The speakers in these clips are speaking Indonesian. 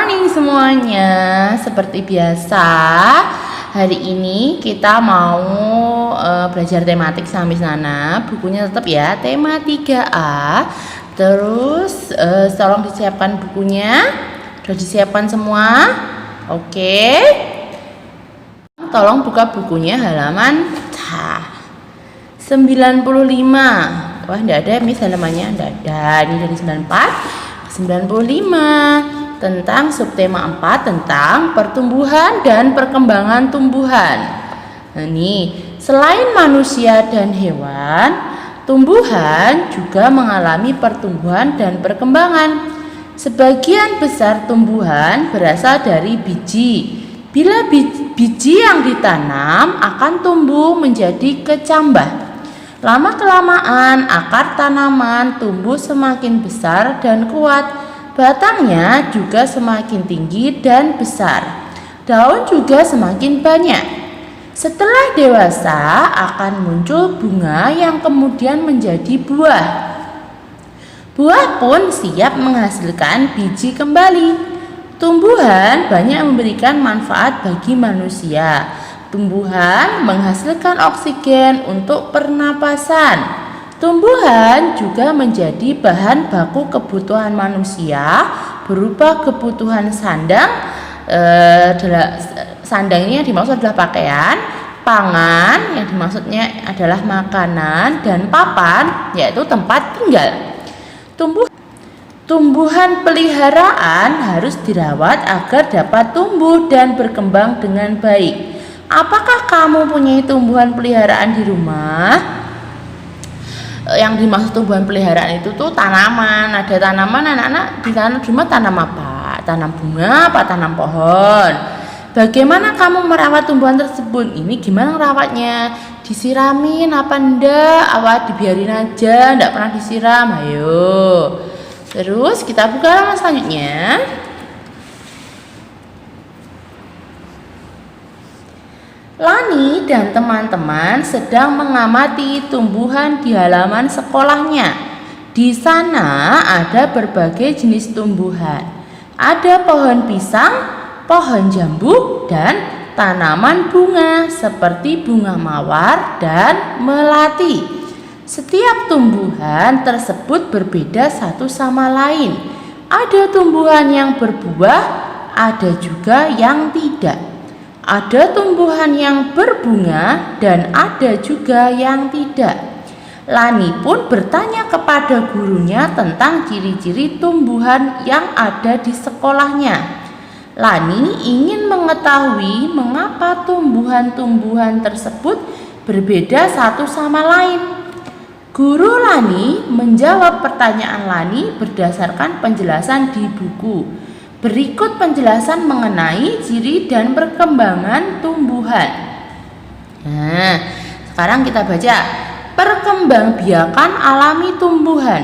morning semuanya. Seperti biasa, hari ini kita mau belajar tematik sampai sana. Bukunya tetap ya, tema 3A. Terus tolong disiapkan bukunya. Sudah disiapkan semua? Oke. Tolong buka bukunya halaman 95. Wah, enggak ada Miss halamannya, enggak ada. Ini dari 94 95 tentang subtema 4 tentang pertumbuhan dan perkembangan tumbuhan. Nah, ini selain manusia dan hewan, tumbuhan juga mengalami pertumbuhan dan perkembangan. Sebagian besar tumbuhan berasal dari biji. Bila biji yang ditanam akan tumbuh menjadi kecambah. Lama-kelamaan akar tanaman tumbuh semakin besar dan kuat. Batangnya juga semakin tinggi dan besar. Daun juga semakin banyak. Setelah dewasa akan muncul bunga yang kemudian menjadi buah. Buah pun siap menghasilkan biji kembali. Tumbuhan banyak memberikan manfaat bagi manusia. Tumbuhan menghasilkan oksigen untuk pernapasan. Tumbuhan juga menjadi bahan baku kebutuhan manusia berupa kebutuhan sandang. Sandang ini yang dimaksud adalah pakaian, pangan yang dimaksudnya adalah makanan, dan papan yaitu tempat tinggal. Tumbuhan peliharaan harus dirawat agar dapat tumbuh dan berkembang dengan baik. Apakah kamu punya tumbuhan peliharaan di rumah? Yang dimaksud tumbuhan peliharaan itu tuh tanaman. Ada tanaman anak-anak di rumah tanam apa? Tanam bunga apa tanam pohon? Bagaimana kamu merawat tumbuhan tersebut? Ini gimana merawatnya? Disiramin apa enggak? Apa dibiarin aja? Enggak pernah disiram? Ayo. Terus kita buka halaman selanjutnya. Lani dan teman-teman sedang mengamati tumbuhan di halaman sekolahnya. Di sana ada berbagai jenis tumbuhan. Ada pohon pisang, pohon jambu, dan tanaman bunga seperti bunga mawar dan melati. Setiap tumbuhan tersebut berbeda satu sama lain. Ada tumbuhan yang berbuah, ada juga yang tidak. Ada tumbuhan yang berbunga dan ada juga yang tidak. Lani pun bertanya kepada gurunya tentang ciri-ciri tumbuhan yang ada di sekolahnya. Lani ingin mengetahui mengapa tumbuhan-tumbuhan tersebut berbeda satu sama lain. Guru Lani menjawab pertanyaan Lani berdasarkan penjelasan di buku. Berikut penjelasan mengenai ciri dan perkembangan tumbuhan. Nah, sekarang kita baca perkembangbiakan alami tumbuhan.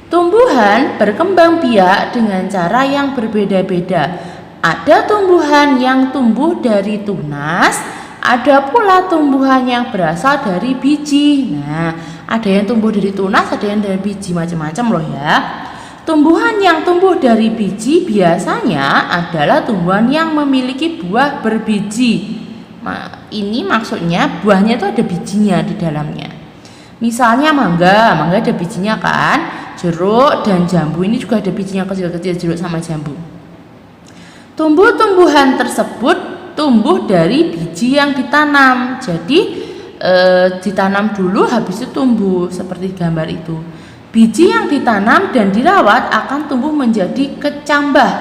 Tumbuhan berkembang biak dengan cara yang berbeda-beda. Ada tumbuhan yang tumbuh dari tunas, ada pula tumbuhan yang berasal dari biji. Nah, ada yang tumbuh dari tunas, ada yang dari biji, macam-macam loh ya. Tumbuhan yang tumbuh dari biji biasanya adalah tumbuhan yang memiliki buah berbiji. Nah, ini maksudnya buahnya itu ada bijinya di dalamnya. Misalnya mangga ada bijinya kan. Jeruk dan jambu ini juga ada bijinya kecil-kecil, jeruk sama jambu. Tumbuh-tumbuhan tersebut tumbuh dari biji yang ditanam. Jadi ditanam dulu habis itu tumbuh seperti gambar itu. Biji yang ditanam dan dirawat akan tumbuh menjadi kecambah.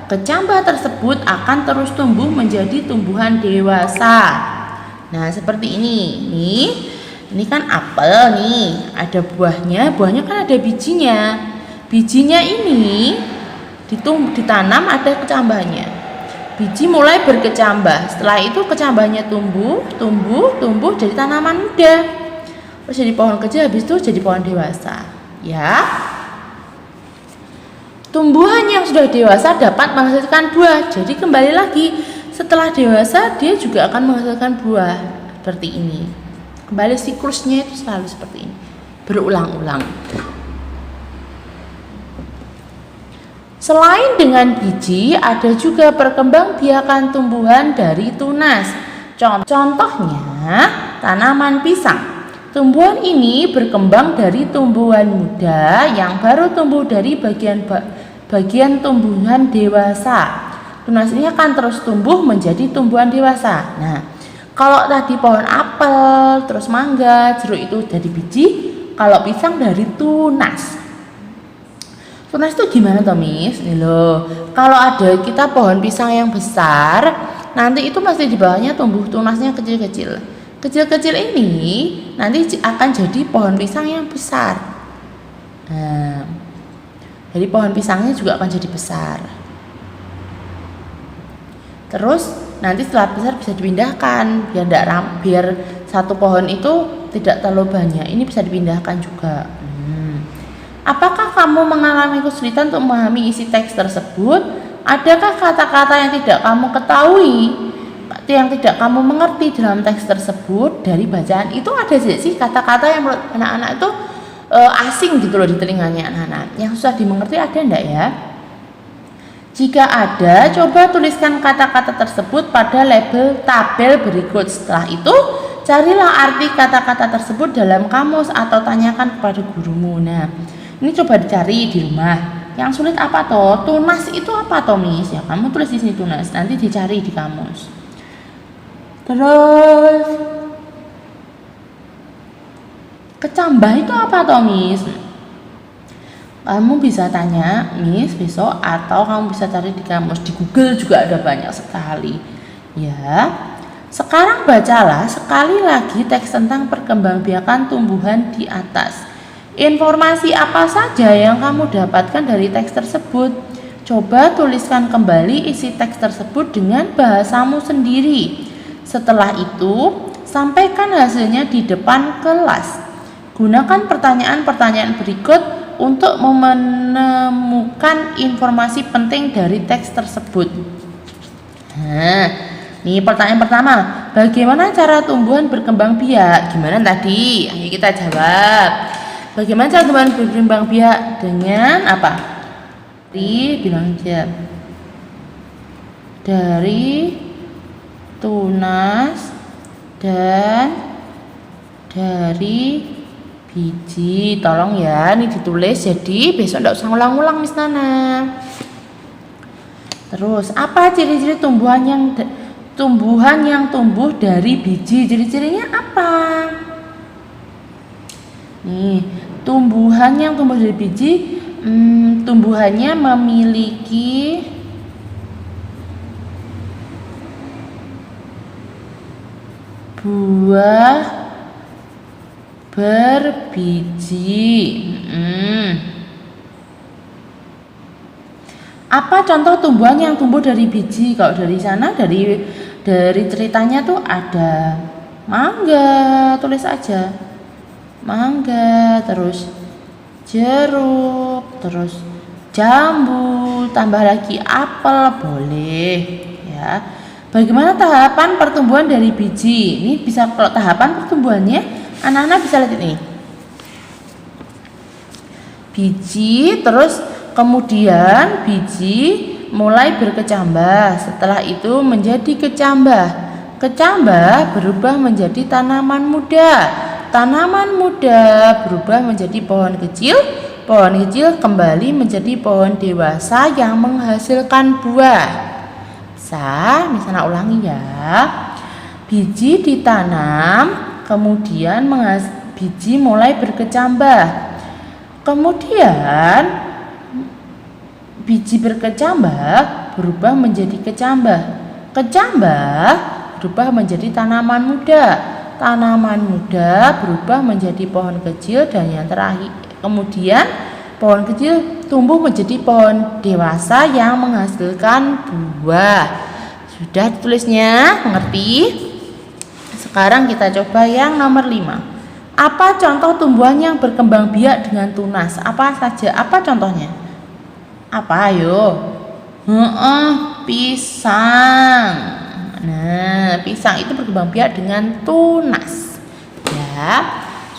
Kecambah tersebut akan terus tumbuh menjadi tumbuhan dewasa. Nah, seperti ini. Ini kan apel nih. Ada buahnya. Buahnya kan ada bijinya. Bijinya ini ditanam ada kecambahnya. Biji mulai berkecambah. Setelah itu kecambahnya tumbuh jadi tanaman muda. Terus jadi pohon kecil, habis itu jadi pohon dewasa. Ya, tumbuhan yang sudah dewasa dapat menghasilkan buah. Jadi kembali lagi, setelah dewasa dia juga akan menghasilkan buah seperti ini. Kembali siklusnya itu selalu seperti ini, berulang-ulang. Selain dengan biji, ada juga perkembangbiakan tumbuhan dari tunas. Contohnya, tanaman pisang. Tumbuhan ini berkembang dari tumbuhan muda yang baru tumbuh dari bagian tumbuhan dewasa. Tunas ini akan terus tumbuh menjadi tumbuhan dewasa. Nah, kalau tadi pohon apel, terus mangga, jeruk itu dari biji, kalau pisang dari tunas. Tunas itu gimana toh, Miss? Nih loh, kalau ada kita pohon pisang yang besar, nanti itu pasti di bawahnya tumbuh tunasnya kecil-kecil. Kecil-kecil ini nanti akan jadi pohon pisang yang besar. Nah, jadi pohon pisangnya juga akan jadi besar. Terus nanti setelah besar bisa dipindahkan biar satu pohon itu tidak terlalu banyak. Ini bisa dipindahkan juga. Apakah kamu mengalami kesulitan untuk memahami isi teks tersebut? Adakah kata-kata yang tidak kamu ketahui, yang tidak kamu mengerti dalam teks tersebut dari bacaan? Itu ada sih kata-kata yang menurut anak-anak itu asing gitu loh di telinganya anak-anak. Yang susah dimengerti ada enggak ya? Jika ada, coba tuliskan kata-kata tersebut pada label tabel berikut. Setelah itu, carilah arti kata-kata tersebut dalam kamus atau tanyakan kepada gurumu. Nah, ini coba dicari di rumah. Yang sulit apa toh? Tunas itu apa toh, Miss? Ya, kamu tulis di sini tunas. Nanti dicari di kamus. Terus kecambah itu apa toh, Miss? Kamu bisa tanya, Miss, besok, atau kamu bisa cari di kamus. Di Google juga ada banyak sekali. Ya. Sekarang bacalah sekali lagi teks tentang perkembangbiakan tumbuhan di atas. Informasi apa saja yang kamu dapatkan dari teks tersebut? Coba tuliskan kembali isi teks tersebut dengan bahasamu sendiri. Setelah itu, sampaikan hasilnya di depan kelas. Gunakan pertanyaan-pertanyaan berikut untuk menemukan informasi penting dari teks tersebut. Nah, ini pertanyaan pertama. Bagaimana cara tumbuhan berkembang biak? Gimana tadi? Ayo kita jawab. Bagaimana cara tumbuhan berkembang biak? Dengan apa? Bilang aja. Dari tunas dan dari biji. Tolong ya, ini ditulis jadi besok enggak usah ngulang-ngulang, Miss Nana. Terus, apa ciri-ciri tumbuhan yang tumbuh dari biji? Ciri-cirinya apa? Nih, tumbuhan yang tumbuh dari biji, tumbuhannya memiliki buah berbiji. Apa contoh tumbuhan yang tumbuh dari biji? Kalau dari sana, dari ceritanya tuh ada mangga, tulis aja. Mangga, terus jeruk, terus jambu, tambah lagi apel, boleh ya. Bagaimana tahapan pertumbuhan dari biji? Ini bisa, kalau tahapan pertumbuhannya anak-anak bisa lihat ini. Biji, terus kemudian biji mulai berkecambah. Setelah itu menjadi kecambah. Kecambah berubah menjadi tanaman muda. Tanaman muda berubah menjadi pohon kecil. Pohon kecil kembali menjadi pohon dewasa yang menghasilkan buah. Misalnya ulangi ya. Biji ditanam, kemudian biji mulai berkecambah. Kemudian biji berkecambah berubah menjadi kecambah. Kecambah berubah menjadi tanaman muda. Tanaman muda berubah menjadi pohon kecil, dan yang terakhir kemudian pohon kecil tumbuh menjadi pohon dewasa yang menghasilkan buah. Sudah ditulisnya? Mengerti? Sekarang kita coba yang nomor 5. Apa contoh tumbuhan yang berkembang biak dengan tunas? Apa saja? Apa contohnya? Apa ayo? Pisang. Nah, pisang itu berkembang biak dengan tunas. Ya,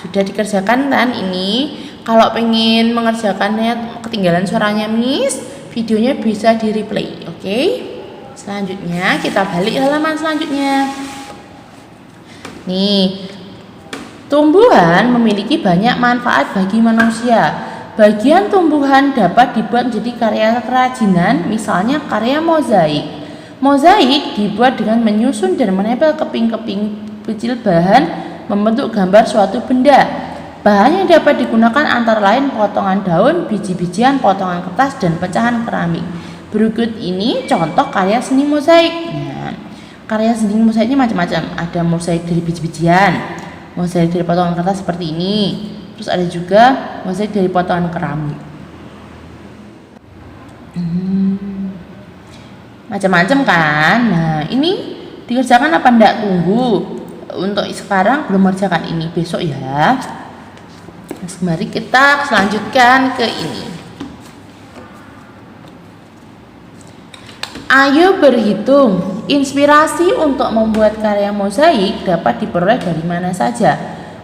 sudah dikerjakan kan ini? Kalau pengen mengerjakannya ketinggalan suaranya, Miss, videonya bisa di replay. Oke. Selanjutnya kita balik halaman selanjutnya. Nih, tumbuhan memiliki banyak manfaat bagi manusia. Bagian tumbuhan dapat dibuat menjadi karya kerajinan, misalnya karya mozaik. Mozaik dibuat dengan menyusun dan menempel keping-keping kecil bahan membentuk gambar suatu benda. Bahan yang dapat digunakan antara lain potongan daun, biji-bijian, potongan kertas, dan pecahan keramik. Berikut ini contoh karya seni mozaik. Nah, karya seni mozaiknya macam-macam. Ada mozaik dari biji-bijian, mozaik dari potongan kertas seperti ini. Terus ada juga mozaik dari potongan keramik. Macam-macam kan. Nah, ini dikerjakan apa enggak? Tunggu. Untuk sekarang belum mengerjakan ini, besok ya. Nah, mari kita selanjutkan ke ini. Ayo berhitung. Inspirasi untuk membuat karya mozaik dapat diperoleh dari mana saja.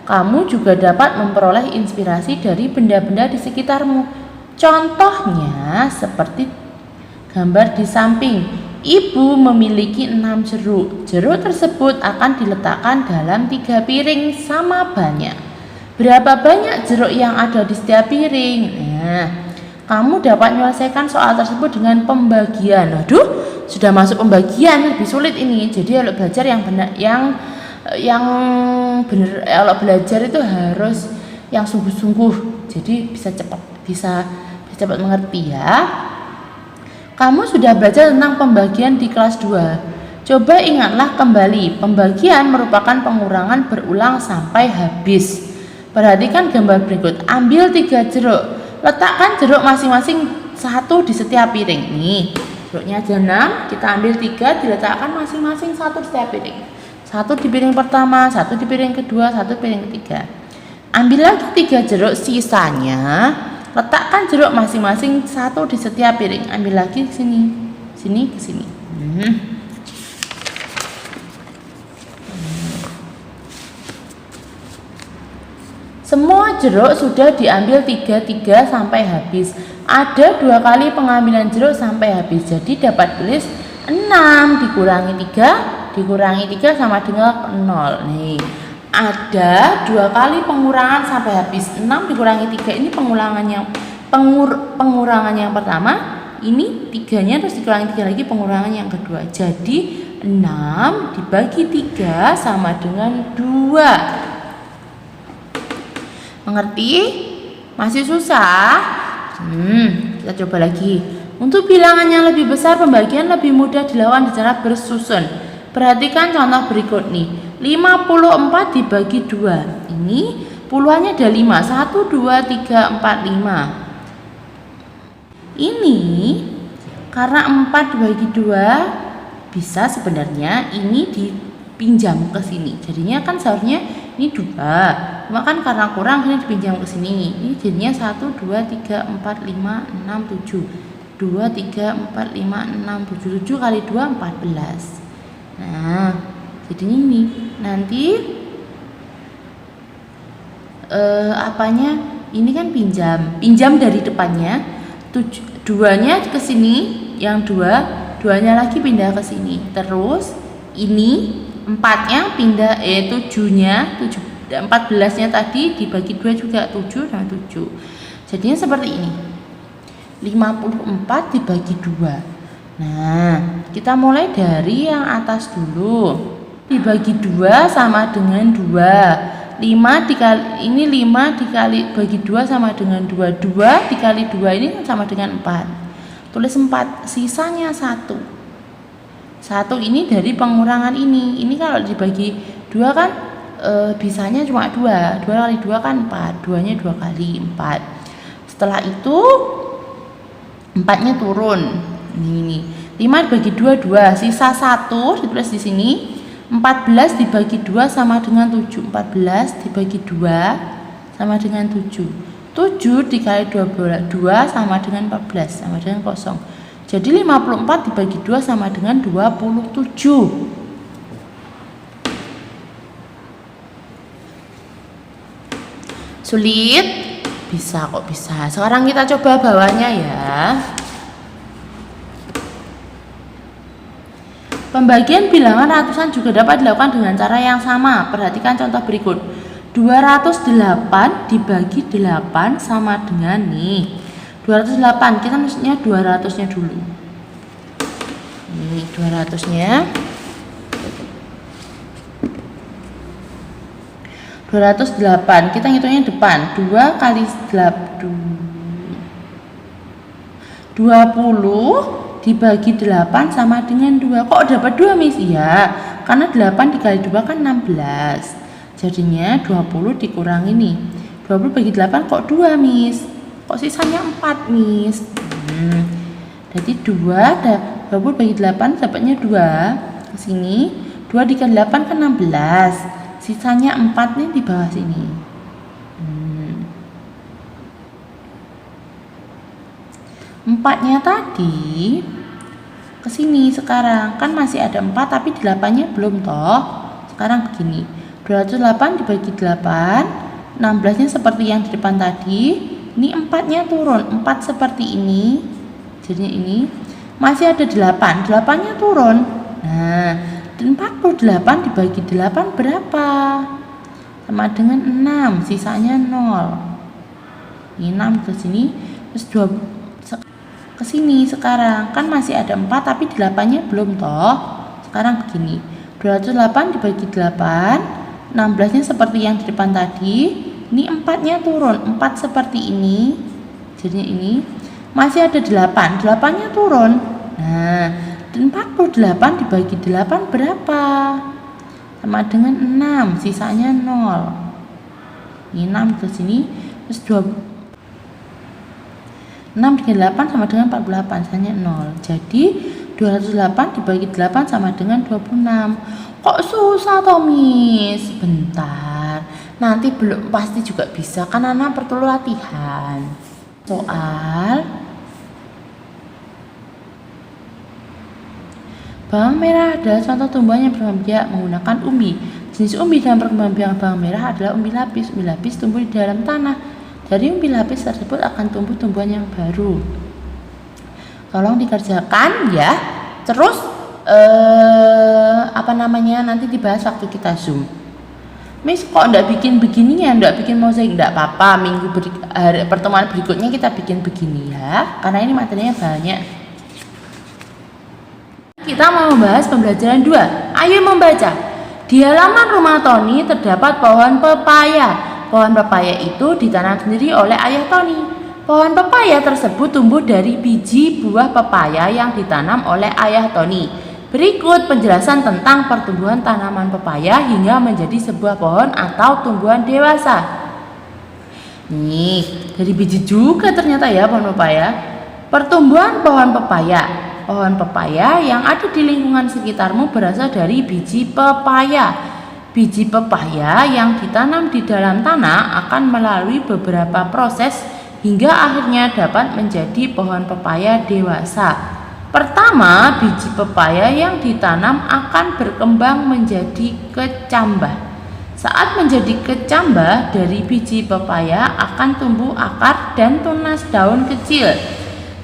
Kamu juga dapat memperoleh inspirasi dari benda-benda di sekitarmu. Contohnya seperti gambar di samping. Ibu memiliki 6 jeruk. Jeruk tersebut akan diletakkan dalam 3 piring sama banyak. Berapa banyak jeruk yang ada di setiap piring? Nah, kamu dapat menyelesaikan soal tersebut dengan pembagian. Aduh, sudah masuk pembagian, lebih sulit ini. Jadi kalau belajar yang benar, yang benar, kalau belajar itu harus yang sungguh-sungguh. Jadi bisa cepat mengerti ya. Kamu sudah belajar tentang pembagian di kelas 2. Coba ingatlah kembali, pembagian merupakan pengurangan berulang sampai habis. Perhatikan gambar berikut. Ambil 3 jeruk. Letakkan jeruk masing-masing 1 di setiap piring. Nih, jeruknya ada 6, kita ambil 3, diletakkan masing-masing 1 di setiap piring. 1 di piring pertama, 1 di piring kedua, 1 di piring ketiga. Ambil lagi 3 jeruk, sisanya letakkan jeruk masing-masing 1 di setiap piring. Ambil lagi ke sini, sini ke sini. Semua jeruk sudah diambil 3 sampai habis. Ada 2 kali pengambilan jeruk sampai habis. Jadi dapat tulis 6 dikurangi 3 sama dengan 0. Nih, ada 2 kali pengurangan sampai habis. 6 dikurangi 3 ini pengurangan yang pertama. Ini 3-nya terus dikurangi 3 lagi pengurangan yang kedua. Jadi 6 dibagi 3 sama dengan 2. Mengerti? Masih susah? Kita coba lagi. Untuk bilangan yang lebih besar, pembagian lebih mudah dilakukan secara bersusun. Perhatikan contoh berikut nih. 54 dibagi 2. Ini puluhannya ada 5. 1, 2, 3, 4, 5. Ini karena 4 dibagi 2 bisa sebenarnya ini dipinjam ke sini. Jadinya kan seharusnya ini 2. Cuma kan karena kurang ini dipinjam ke sini. Ini jadinya 1, 2, 3, 4, 5, 6, 7. 2, 3, 4, 5, 6, 7. 7 kali 2, 14. Nah, jadinya ini. Nanti apanya? Ini kan pinjam dari depannya. 2-nya ke sini, yang 2-nya lagi pindah ke sini. Terus ini 4-nya pindah 7-nya 14-nya tadi dibagi 2 juga 7 dan 7. Jadinya seperti ini. 54 dibagi 2. Nah, kita mulai dari yang atas dulu. Dibagi 2 sama dengan 2. 5 dikali bagi 2 sama dengan 2. 2 dikali 2 ini sama dengan 4. Tulis 4, sisanya 1. 1 ini dari pengurangan ini. Ini kalau dibagi 2 kan bisanya cuma 2. 2 kali 2 kan 4. 2-nya 2 kali 4. Setelah itu 4-nya turun. Ini 5 dibagi 2 2, sisa 1 ditulis di sini. 14 dibagi 2 sama dengan 7. 14 dibagi 2 sama dengan 7. 7 dikali 2 sama dengan 14 sama dengan 0. Jadi 54 dibagi 2 sama dengan 27. Sulit? Bisa kok, bisa. Sekarang kita coba bawahnya ya. Pembagian bilangan ratusan juga dapat dilakukan dengan cara yang sama. Perhatikan contoh berikut. 208 dibagi 8 sama dengan nih 208, kita maksudnya 200-nya dulu. Ini 200-nya. 208, kita ngitungnya depan. 2 kali 20 dibagi 8 sama dengan 2. Kok dapat 2, Miss? Iya, karena 8 dikali 2 kan 16. Jadinya 20 dikurangi nih. 20 bagi 8 kok 2, Miss? Kok sisanya 4, Miss? Jadi 20 bagi 8 dapatnya 2. Ke sini 2 dikali 8 kan 16. Sisanya 4 nih di bawah sini. 4-nya tadi ke sini sekarang kan masih ada 4 tapi 8-nya belum toh. Sekarang begini, 208 dibagi 8, 16-nya seperti yang di depan tadi. Ini 4-nya turun, 4 seperti ini. Jadinya ini masih ada 8, 8-nya turun. Nah, 48 dibagi 8 berapa? Sama dengan 6, sisanya 0. Ini 6 ke sini, terus 2 ke sini sekarang kan masih ada 4 tapi 8-nya belum toh. Sekarang begini, 208 dibagi 8, 16-nya seperti yang di depan tadi. Ini 4-nya turun, 4 seperti ini. Jadinya ini masih ada 8, 8-nya turun. Nah, 48 dibagi 8 berapa? Sama dengan 6, sisanya 0. Ini 6 ke sini, terus 6 dikali 8 sama dengan 48, sisanya 0. Jadi 208 dibagi 8 sama dengan 26. Kok susah toh, Miss? Bentar, nanti belum pasti juga bisa, kan anak perlu latihan. Soal bawang merah adalah contoh tumbuhan yang berkembang biak menggunakan umbi. Jenis umbi dalam perkembangan biak bawang merah adalah umbi lapis. Umbi lapis tumbuh di dalam tanah. Dari umbi lapis tersebut akan tumbuh tumbuhan yang baru. Tolong dikerjakan ya. Terus nanti dibahas waktu kita Zoom. Miss kok enggak bikin begininya, enggak bikin mozaik? Enggak apa-apa, pertemuan berikutnya kita bikin begini ya. Karena ini materinya banyak. Kita mau membahas pembelajaran 2. Ayo membaca. Di halaman rumah Tony terdapat pohon pepaya. Pohon pepaya itu ditanam sendiri oleh ayah Tony. Pohon pepaya tersebut tumbuh dari biji buah pepaya yang ditanam oleh ayah Tony. Berikut penjelasan tentang pertumbuhan tanaman pepaya hingga menjadi sebuah pohon atau tumbuhan dewasa. Nih, dari biji juga ternyata ya pohon pepaya. Pertumbuhan pohon pepaya. Pohon pepaya yang ada di lingkungan sekitarmu berasal dari biji pepaya. Biji pepaya yang ditanam di dalam tanah akan melalui beberapa proses hingga akhirnya dapat menjadi pohon pepaya dewasa. Pertama, biji pepaya yang ditanam akan berkembang menjadi kecambah. Saat menjadi kecambah, dari biji pepaya akan tumbuh akar dan tunas daun kecil.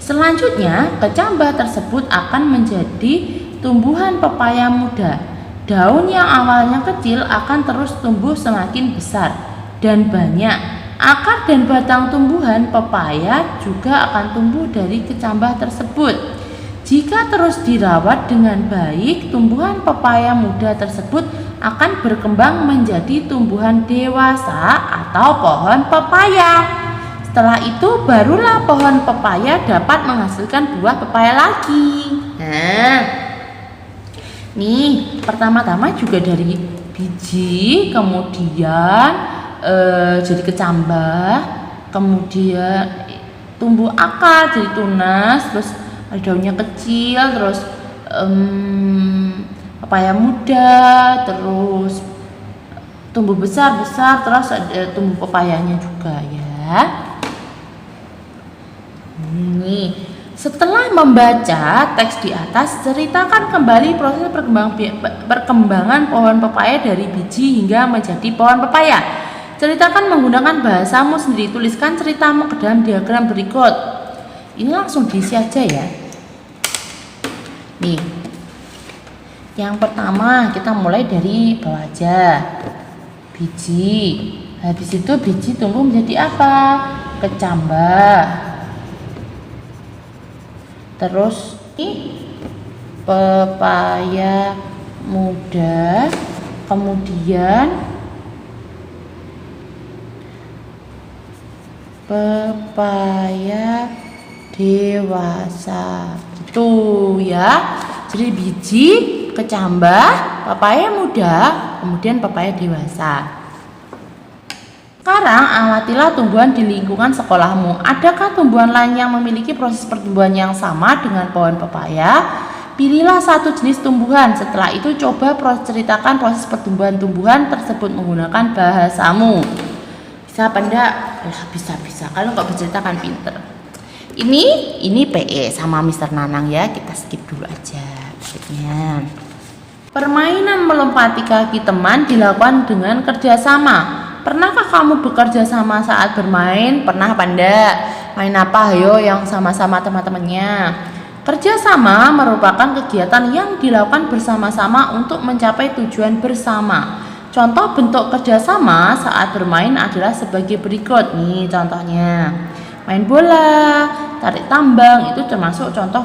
Selanjutnya, kecambah tersebut akan menjadi tumbuhan pepaya muda. Daun yang awalnya kecil akan terus tumbuh semakin besar dan banyak. Akar dan batang tumbuhan pepaya juga akan tumbuh dari kecambah tersebut. Jika terus dirawat dengan baik, tumbuhan pepaya muda tersebut akan berkembang menjadi tumbuhan dewasa atau pohon pepaya. Setelah itu barulah pohon pepaya dapat menghasilkan buah pepaya lagi. Nah, nih, pertama-tama juga dari biji, kemudian jadi kecambah, kemudian tumbuh akar jadi tunas, terus ada daunnya kecil, terus pepaya muda, terus tumbuh besar-besar, terus ada tumbuh pepayanya juga ya. Nih, setelah membaca teks di atas, ceritakan kembali proses perkembangan pohon pepaya dari biji hingga menjadi pohon pepaya. Ceritakan menggunakan bahasamu sendiri. Tuliskan ceritamu ke dalam diagram berikut. Ini langsung diisi aja ya. Nih, Yang pertama kita mulai dari bawah aja. Biji. Habis itu biji tumbuh menjadi apa? Kecambah. Terus ini pepaya muda, kemudian pepaya dewasa. Gitu ya. Jadi biji, kecambah, pepaya muda, kemudian pepaya dewasa. Sekarang amatilah tumbuhan di lingkungan sekolahmu. Adakah tumbuhan lain yang memiliki proses pertumbuhan yang sama dengan pohon pepaya? Pilihlah satu jenis tumbuhan. Setelah itu coba ceritakan proses pertumbuhan tumbuhan tersebut menggunakan bahasamu. Bisa apa enggak? Bisa. Kalau nggak berceritakan pinter. Ini PE sama Mister Nanang ya. Kita skip dulu aja. Berikutnya. Permainan melompati kaki teman dilakukan dengan kerjasama. Pernahkah kamu bekerja sama saat bermain? Pernah apa enggak? Main apa ayo yang sama-sama teman-temannya? Kerjasama merupakan kegiatan yang dilakukan bersama-sama untuk mencapai tujuan bersama. Contoh bentuk kerjasama saat bermain adalah sebagai berikut. Nih contohnya. Main bola, tarik tambang, itu termasuk contoh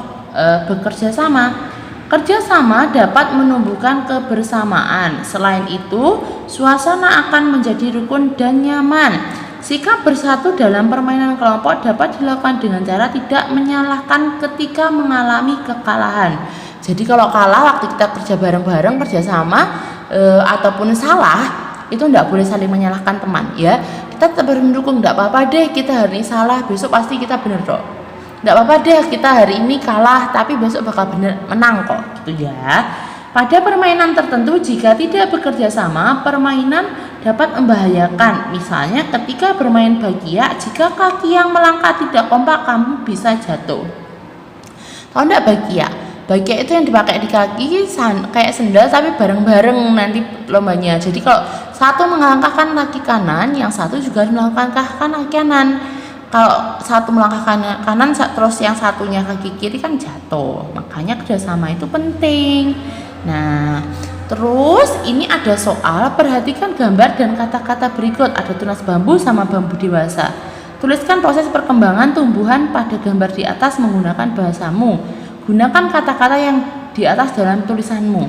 bekerja sama. Kerjasama dapat menumbuhkan kebersamaan. Selain itu, suasana akan menjadi rukun dan nyaman. Sikap bersatu dalam permainan kelompok dapat dilakukan dengan cara tidak menyalahkan ketika mengalami kekalahan. Jadi kalau kalah waktu kita kerja bareng-bareng, kerjasama ataupun salah, itu tidak boleh saling menyalahkan teman ya. Kita tetap mendukung, tidak apa-apa deh kita hari ini salah, besok pasti kita bener kok. Nggak apa-apa deh kita hari ini kalah tapi besok bakal menang kok gitu ya. Pada permainan tertentu jika tidak bekerja sama, permainan dapat membahayakan. Misalnya ketika bermain bagia, jika kaki yang melangkah tidak kompak kamu bisa jatuh. Tahu enggak bagia? Bagia itu yang dipakai di kaki kayak sendal tapi bareng-bareng nanti lombanya. Jadi kalau satu melangkahkan kaki kanan, yang satu juga melangkahkan kaki kanan. Kalau satu melangkah kanan terus yang satunya kaki kiri kan jatuh. Makanya kerjasama itu penting. Nah, terus ini ada soal, perhatikan gambar dan kata-kata berikut. Ada tunas bambu sama bambu dewasa. Tuliskan proses perkembangan tumbuhan pada gambar di atas menggunakan bahasamu. Gunakan kata-kata yang di atas dalam tulisanmu.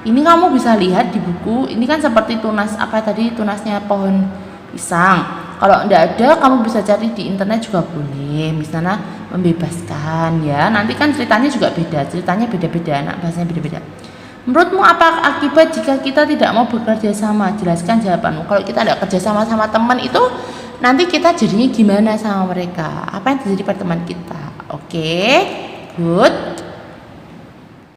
Ini kamu bisa lihat di buku. Ini kan seperti tunas tunasnya pohon pisang. Kalau enggak ada, kamu bisa cari di internet juga boleh. Misalnya membebaskan ya. Nanti kan ceritanya juga beda. Ceritanya beda-beda, bahasanya beda-beda. Menurutmu apa akibat jika kita tidak mau bekerja sama? Jelaskan jawabanmu. Kalau kita tidak kerja sama sama teman itu, nanti kita jadinya gimana sama mereka? Apa yang terjadi pada teman kita? Oke, good.